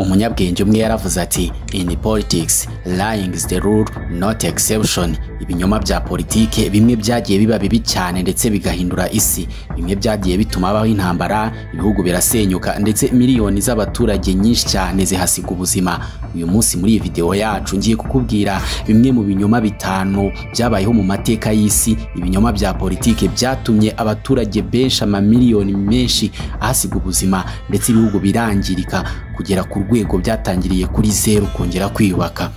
Umunyabwenge umwe yaravuze ati in politics lying is the rule not exception. Ibinyoma bya politike bimwe byagiye biba bibi cyane ndetse bigahindura isi. Bimwe byagiye bituma habaho intambara, ibihugu birasenyuka ndetse miliyoni z'abaturage nyinshi cyane zihasiga ubuzima. Uyu munsi muri iyi video yacu ngiye kukubwira bimwe mu binyoma bitanu byabayeho mu mateka y'isi. Ibinyoma bya politike byatumye abaturage benshi amamiliyoni menshi ahasiga ubuzima ndetse ibihugu birangirika kugera ku rwego byatangiriye kuri zero kongera kwiyubaka.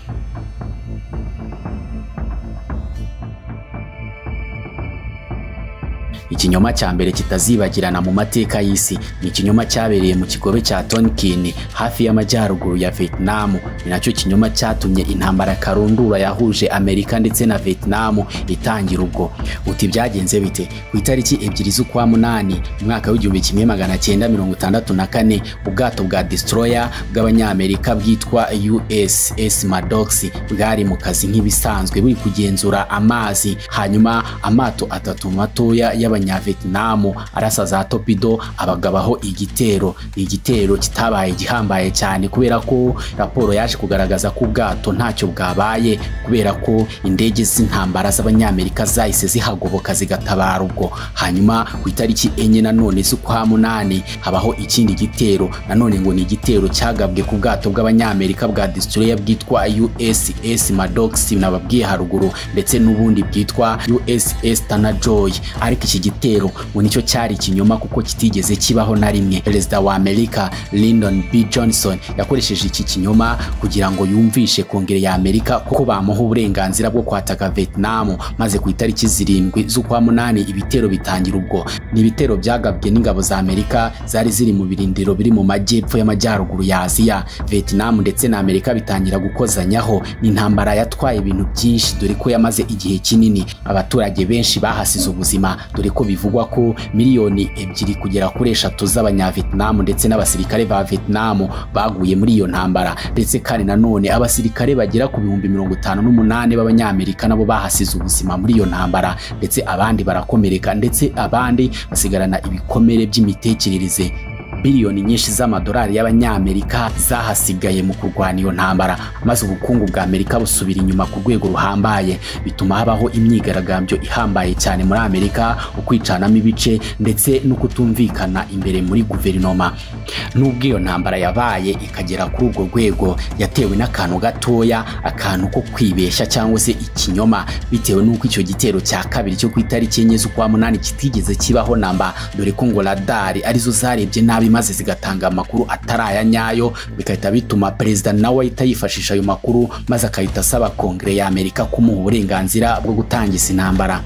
Ikinyoma cya mbere kitazibagirana mu mateka y'isi ni ikinyoma cyabereye mu kigobe cya Tonkin hafi y'amajyaruguru ya Vietnam. Ni nacyo kinyoma cyatumye intambara karundura yahuje Amerika ndetse na Vietnam itangira ubwo. Uti byagenze bite? Ku itariki 2 z'ukwa munani mwaka w'1964 ubwato bwa destroyer bw'abanyamerika bwitwa USS Maddox bwari mu kazi nk'ibisanzwe buri kugenzura amazi. Hanyuma amato atatu matoya y'Abanyavietnam arasa za torpedo abagabaho igitero kitabaye gihambaye cyane kubera ko raporo yaje kugaragaza ko ubwato ntacyo bwabaye kubera ko indege z'intambara z'Abanyamerika zahise zihagoboka zigatabara ubwo. Hanyuma ku itariki 4 nanone z'ukwa munani habaho ikindi gitero nanone ngo ni igitero cyagabwe ku bwato bw'Abanyamerika bwa destroyer bwitwa USS Maddox nababwiye haruguru ndetse n'ubundi bwitwa USS Tanajoy. Ariko iki gitero ngo nicyo cyari ikinyoma kuko kitigeze kibaho na rimwe. Perezida wa Amerika Lyndon B. Johnson yakoresheje iki kinyoma kugira ngo yumvishe Kongere ya Amerika kuko bamuha uburenganzira bwo kwataka Vietnam. Maze ku itariki 7 z'ukwa munani ibitero bitangira ubwo. Ni ibitero byagabwe n'ingabo za Amerika zari ziri mu birindiro biri mu majyepfo y'amajyaruguru ya Aziya. Vietnam ndetse na Amerika bitangira gukozanyaho. Ni intambara yatwaye ibintu byinshi dore ko yamaze igihe kinini. Abaturage benshi bahasize ubuzima dore ko bivugwa ko miliyoni 2 kugera kuri 3 z'Abanyavietnam ndetse n'abasirikare ba Vietnam baguye muri iyo ntambara. Ndetse kandi nanone abasirikare bagera ku 58 b'Abanyamerika nabo bahasize ubuzima muri iyo ntambara ndetse abandi barakomereka ndetse abandi basigarana ibikomere by'imitekerereze. Biliyoni nyinshi z'amadolari y'Abanyamerika zahasigaye mu kurwana iyo ntambara, maze ubukungu bwa Amerika busubira inyuma ku rwego ruhambaye. Bituma habaho imyigaragambyo ihambaye cyane muri Amerika, ukwicanamo ibice ndetse no kutumvikana imbere muri guverinoma. Nubwo iyo ntambara yabaye ikagera kuri ubwo rwego, yatewe n'akantu gatoya, akantu ko kwibeshya cyangwa se ikinyoma, bitewe n'uko icyo gitero cya kabiri cyo ku itariki 4 z'ukwa munani kitigeze kibaho namba, dore ko ngo radari arizo zarebye nabi maze zigatanga amakuru ataraya nyayo, bikahita bituma perezida nawe ahita yifashisha ayo makuru maze akahita asaba Kongere ya Amerika kumuha uburenganzira bwo gutangiza intambara.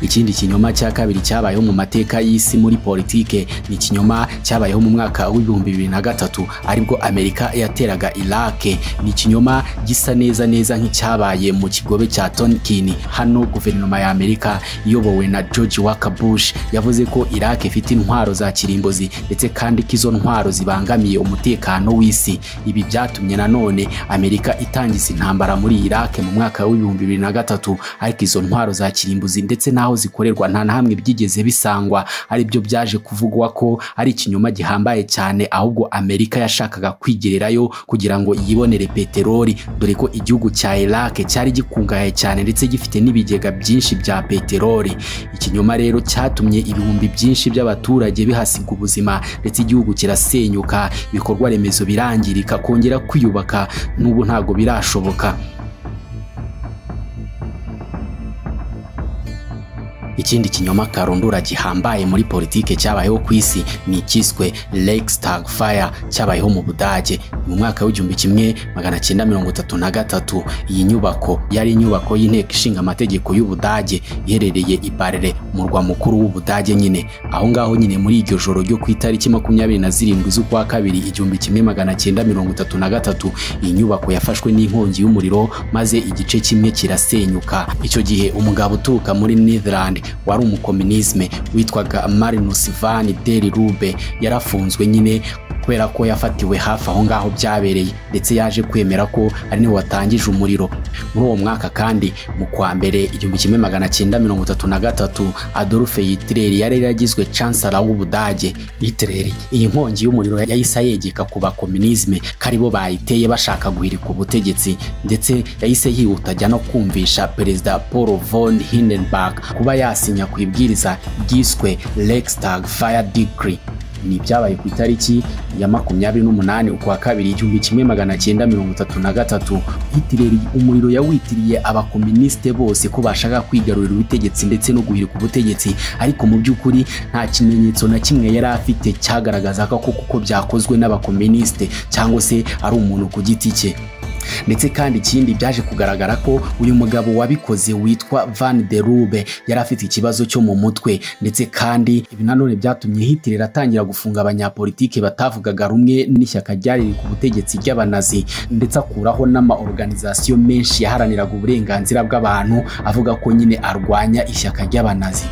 Ikindi kinyoma cya kabiri cyabayeho mu mateka y'isi muri politike ni ikinyoma cyabayeho mu mwaka w'2003 aribwo Amerika yateraga Iraq. Ni ikinyoma gisa neza nk'icyabaye mu kigobe cya Tonkin. Hano guverinoma ya Amerika iyobowe na George Walker Bush yavuze ko Iraq ifite intwaro za kirimbuzi ndetse kandi kizo ntwaro zibangamiye umutekano w'isi. Ibi byatumye nanone Amerika itangiza intambara muri Iraq mu mwaka w'2003, ariko izo ntwaro za kirimbuzi ndetse naho zikorerwa nta na hamwe byigeze bisangwa. Ari byo byaje kuvugwa ko ari ikinyoma gihambaye cyane, ahubwo Amerika yashakaga kwigererayo kugira ngo yibonere peteroli, dore ko igihugu cya Iraq cyari gikungahaye cyane ndetse gifite n'ibigega byinshi bya peteroli. Ikinyoma rero cyatumye ibihumbi byinshi by'abaturage bihasiga ubuzima ndetse igihugu kirasenyuka, ibikorwa remezo birangirika, kongera kwiyubaka n'ubu ntago birashoboka. Ikindi kinyoma karundura gihambaye muri politike cyabayeho ku isi ni ikiswe Reichstag Fire, cyabayeho mu Budage mu mwaka w'1933. Iyi nyubako yari inyubako y'inteko ishinga amategeko y'Ubudage iherereye i Berlin, umurwa mukuru w'Ubudage nyine. Aho ngaho nyine muri iryo joro ryo ku itariki 27 z'ukwa kabiri 1933 iyi nyubako yafashwe n'inkongi y'umuriro maze igice kimwe kirasenyuka. Icyo gihe umugabo uturuka muri Netherlands wari umukomunisme witwaga Marinus van der Lubbe yarafunzwe nyine kubera ko yafatiwe hafi aho ngaho byabereye ndetse yaje kwemera ko ari niwe watangije umuriro. Muri uwo mwaka kandi mu kwa mbere 1933 Adolf Hitler yari yaragizwe chancellor w'Ubudage. Hitler iyi nkongi y'umuriro yahise yegeka ku bakomunisme karibo bayiteye bashaka guhirika ubutegetsi, ndetse yahise yihuta ajya no kumvisha Perezida Paul von Hindenburg kuba yasinya ku ibwiriza ryiswe Reichstag Fire Decree. Ni byabaye ku itariki ya 28 ukwa kabiri 1933. Hitler umuriro yawitiriye abakomuniste bose ko bashaka kwigarurira ubutegetsi ndetse no guhirika ubutegetsi, ariko mu by'ukuri nta kimenyetso na kimwe yari afite cyagaragaza ko kuko byakozwe n'abakomuniste cyangwa se ari umuntu ku giti cye. Ndetse kandi ikindi byaje kugaragara ko uyu mugabo wabikoze witwa Van der Lubbe yari afite ikibazo cyo mu mutwe, ndetse kandi ibi nanone byatumye Hitler atangira gufunga abanyapolitike batavugaga rumwe n'ishyaka ryari ku butegetsi ry'abanazi, ndetse akuraho n'ama-organisation menshi yaharaniraga uburenganzira bw'abantu avuga ko nyine arwanya ishyaka ry'abanazi.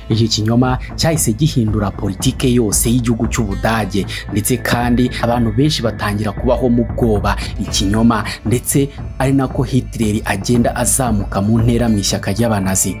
Iki kinyoma cyahise gihindura politike yose y'igihugu cy'Ubudage, ndetse kandi abantu benshi batangira kubaho mu bwoba ikinyoma, ndetse ari nako Hitler agenda azamuka mu ntera mu ishyaka ry'abanazi.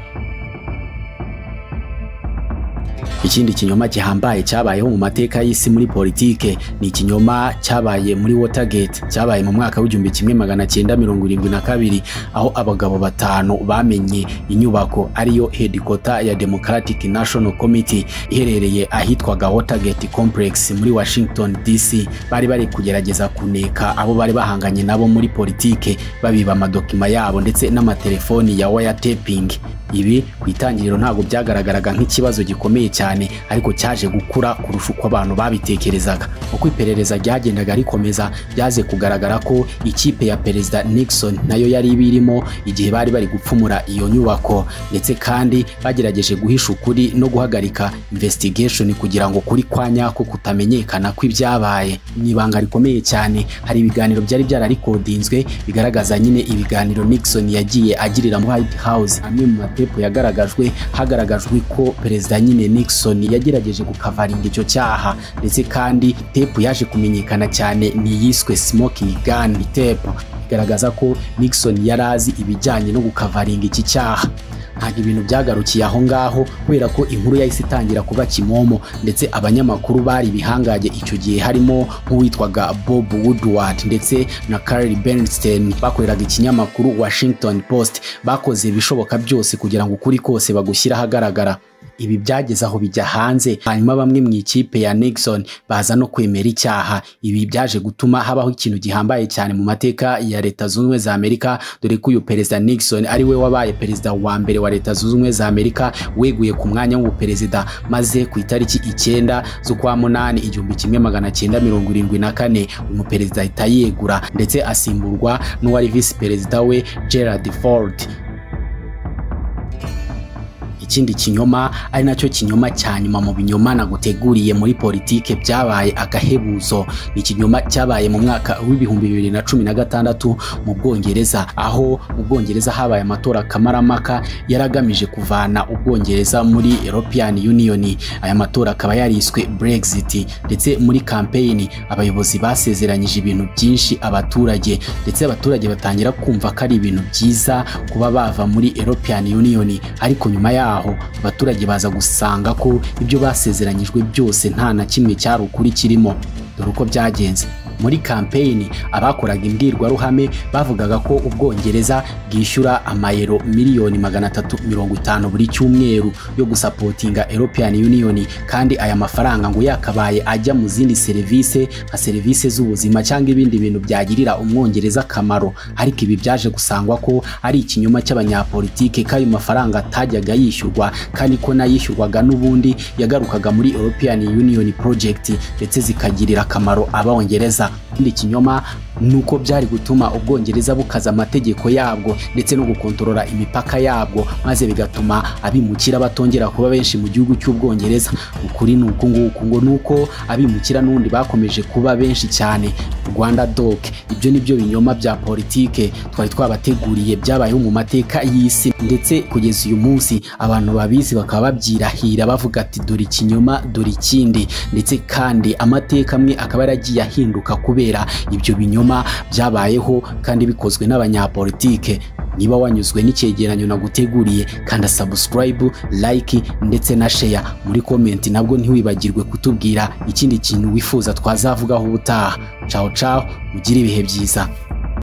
Ikindi kinyoma gihambaye cyabayeho mu mateka y'isi muri politike ni ikinyoma cyabaye muri Watergate, cyabaye mu mwaka w'1972, aho abagabo batanu bamenye inyubako ariyo headquarter ya Democratic National Committee iherereye ahitwaga Watergate Complex muri Washington DC. Bari kugerageza kuneka abo bari bahanganye nabo muri politike, babiba amadokima yabo ndetse n'amatelefoni ya wiretapping. Ibi ku itangiriro ntabwo byagaragaraga nk'ikibazo gikomeye cyane, ariko cyaje gukura kurusha uko abantu babitekerezaga. Uko iperereza ryagendaga rikomeza, byaze kugaragara ko ikipe ya Perezida Nixon nayo yari ibirimo igihe bari gupfumura iyo nyubako, ndetse kandi bagerageje guhisha ukuri no guhagarika investigation kugira ngo kuri kwa nyako kutamenyekana ko ibyabaye. Nibanga rikomeye cyane, hari ibiganiro byari byararikodinzwe bigaragaza nyine ibiganiro Nixon yagiye agirira mu White House. Amwe mu tepo hagaragajwe ko Perezida nyine Nixon yagerageje gukavaringa icyo cyaha, ndetse kandi tepo yaje kumenyekana cyane ni yiswe Smoking Gun tepo, igaragaza ko Nixon yarazi ibijyanye no gukavaringa iki cyaha. Ntabwo ibintu byagarukiye aho ngaho, kubera ko inkuru yahise itangira kuba kimomo, ndetse abanyamakuru bari bihangaje icyo gihe harimo nk'uwitwaga Bob Woodward ndetse na Carl Bernstein bakoreraga ikinyamakuru Washington Post. Bakoze ibishoboka byose kugira ngo ukuri kose bagushyira ahagaragara. Ibi byageze aho bijya hanze, hanyuma bamwe mu ikipe ya Nixon baza no kwemera icyaha. Ibi byaje gutuma habaho ikintu gihambaye cyane mu mateka ya Leta Zunze Ubumwe za Amerika, dore ko uyu Perezida Nixon ari we wabaye perezida wa mbere wa Leta Zunze Ubumwe za Amerika weguye ku mwanya w'ubuperezida, maze ku itariki 9 z'ukwa munani 1974 umuperezida ahita yegura, ndetse asimburwa n'uwari vice perezida we Gerald Ford. Ikindi kinyoma ari nacyo kinyoma cya nyuma mu binyoma naguteguriye muri politike byabaye agahebuzo, ni ikinyoma cyabaye mu mwaka w'2016 mu Bwongereza, aho mu Bwongereza habaye amatora kamaramaka yaragamije kuvana Ubwongereza muri European Union. Aya matora akaba yariswe Brexit, ndetse muri campaign abayobozi basezeranyije ibintu byinshi abaturage, ndetse abaturage batangira kumva ko ari ibintu byiza kuba bava muri European Union, ariko nyuma yaho abaturage baza gusanga ko ibyo basezeranyijwe byose nta na kimwe cyari ukuri kirimo. Dore uko byagenze. Muri campaign abakoraga imbwirwaruhame bavugaga ko Ubwongereza bwishyura amayero miliyoni 350 buri cyumweru yo gusapotinga European Union, kandi aya mafaranga ngo yakabaye ajya mu zindi service nka service z'ubuzima cyangwa ibindi bintu byagirira Umwongereza akamaro. Ariko ibi byaje gusangwa ko ari ikinyoma cy'abanyapolitike, kayo mafaranga atajyaga yishyurwa, kandi ko nayishyurwaga n'ubundi yagarukaga muri European Union project, ndetse zikagirira akamaro Abongereza. Ikindi kinyoma nuko byari gutuma Ubwongereza bukaza amategeko yabwo ndetse no gukontorora imipaka yabwo, maze bigatuma abimukira batongera kuba benshi mu gihugu cy'Ubwongereza. Ukuri nuko nguko ngo nuko abimukira n'undi bakomeje kuba benshi cyane. Rwanda Doc. Ibyo nibyo binyoma bya politike twari twabateguriye byabayeho mu mateka y'isi, ndetse kugeza uyu munsi abantu babizi bakaba babyirahira bavuga ati dore ikinyoma dore ikindi, ndetse kandi amateka amwe akaba yaragiye ahinduka kubera ibyo binyoma byabayeho kandi bikozwe n'abanyapolitike. Niba wanyuzwe n'icyegeranyo naguteguriye, kanda subscribe, like ndetse na share. Muri comment nabwo ntiwibagirwe kutubwira ikindi kintu wifuza twazavugaho ubutaha. Ciao ciao, mugire ibihe byiza.